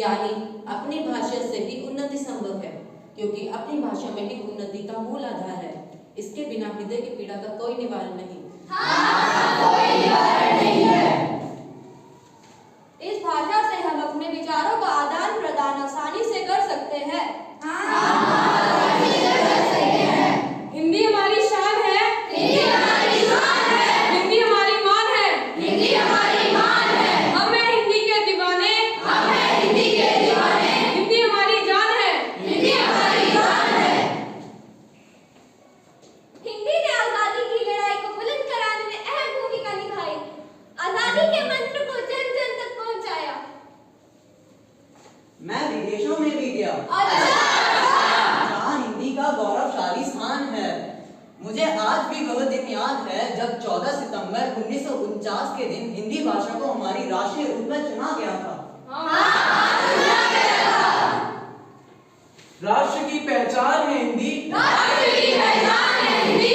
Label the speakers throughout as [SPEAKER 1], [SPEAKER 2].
[SPEAKER 1] यानी अपनी भाषा से ही उन्नति संभव है, क्योंकि अपनी भाषा में ही उन्नति का मूल आधार है। इसके बिना हृदय की पीड़ा का कोई निवारण नहीं।
[SPEAKER 2] कोई निवारण नहीं है।
[SPEAKER 3] इस भाषा से हम अपने विचारों का आदान प्रदान आसानी से कर सकते हैं। हिंदी हमारी शान है।
[SPEAKER 2] हिंदी हमारी शान है।
[SPEAKER 3] हिंदी हमारी मान है।
[SPEAKER 2] हिंदी हमारी मान है।
[SPEAKER 3] हम हैं हिंदी के दीवाने।
[SPEAKER 2] हम हैं हिंदी के दीवाने।
[SPEAKER 3] हिंदी हमारी जान है।
[SPEAKER 2] हिंदी हमारी जान है।
[SPEAKER 4] हिंदी ने आजादी की लड़ाई को बुलंद कराने में अहम भूमिका निभाई। आजादी के मंत्र को जन जन तक पहुंचाया।
[SPEAKER 5] मैं विदेशों में भी गया, जहाँ हिंदी का गौरवशाली स्थान है। मुझे आज भी वह दिन याद है जब 14 सितंबर 1949 के दिन हिंदी भाषा को हमारी राष्ट्रीय रूप में चुना गया था।
[SPEAKER 6] राष्ट्र की पहचान है हिंदी।
[SPEAKER 2] राष्ट्र की पहचान है हिंदी।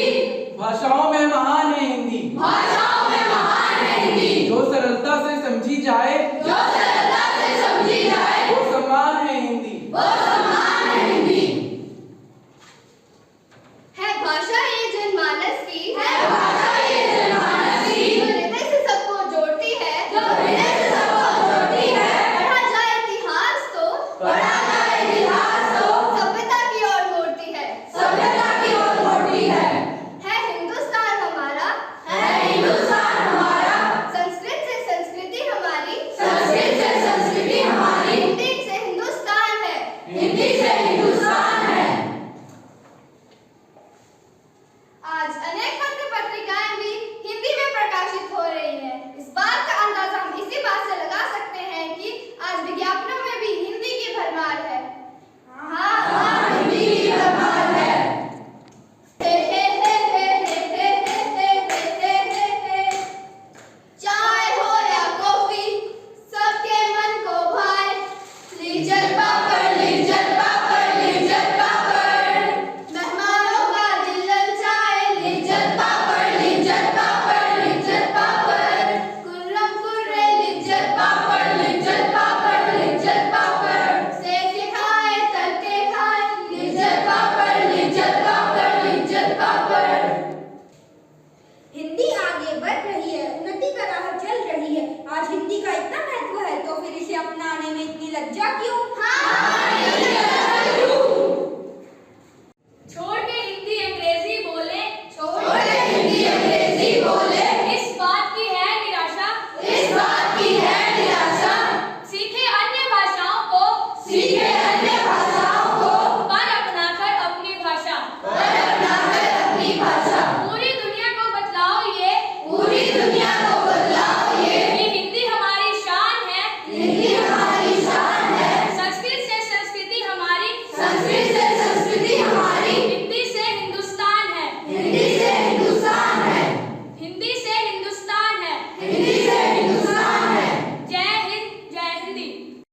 [SPEAKER 6] भाषाओं में महान है हिंदी।
[SPEAKER 2] भाषाओं में महान है हिंदी।
[SPEAKER 6] जो सरलता से समझी जाए,
[SPEAKER 2] जो सरलता से समझी जाए,
[SPEAKER 6] वो सम्मान है हिंदी।
[SPEAKER 2] वो सम्मान है हिंदी।
[SPEAKER 4] है भाषा ये जनमानस की।
[SPEAKER 2] है भाषा ये जनमानस की।
[SPEAKER 4] जो हृदय से सबको जोड़ती है।
[SPEAKER 2] जो हृदय से सबको जोड़ती है।
[SPEAKER 4] पढ़ा जाए इतिहास तो।
[SPEAKER 2] पढ़ा जाए इतिहास तो।
[SPEAKER 4] सभ्यता की ओर मोड़ती है।
[SPEAKER 2] सभ्यता की ओर मोड़ती है।
[SPEAKER 4] है हिंदुस्तान हमारा।
[SPEAKER 2] है हिंदुस्तान हमारा।
[SPEAKER 4] संस्कृत से संस्कृति हमारी।
[SPEAKER 2] संस्कृत से संस्कृति हमारी।
[SPEAKER 4] हिंदी से हिंदुस्तान है।
[SPEAKER 2] हिंदी से हिंदुस्तान है।
[SPEAKER 4] आज अनेक पत्र पत्रिकाएं भी हिंदी में प्रकाशित हो रही हैं। इस बात का अंदाजा हम इसी बात से लगा सकते हैं कि आज विज्ञापनों में भी हिंदी की भरमार है।
[SPEAKER 2] हाँ, हिंदी की भरमार है।
[SPEAKER 4] चाय हो या कॉफी सबके मन को भाए।
[SPEAKER 2] लीजल पापड़, लीजल पापड़, लीजल पापड़।
[SPEAKER 4] मेहमानों का दिल ललचाए।
[SPEAKER 2] लीजल पापड़, लीजल पापड़, लीजल पापड़।
[SPEAKER 4] कुर्रम कुर्रे
[SPEAKER 2] लीजल पापड़, लीजल पापड़, लीजल पापड़।
[SPEAKER 4] सेक के खाए तल के खाए।
[SPEAKER 2] लीजल पापड़, लीजल पापड़, लीजल पापड़।
[SPEAKER 3] हिंदी आगे बढ़ रही है, उन्नति का राह चल रही है। आज हिंदी का इतना महत्व है तो फिर इसे अपनाने में इतनी लज्जा क्यों?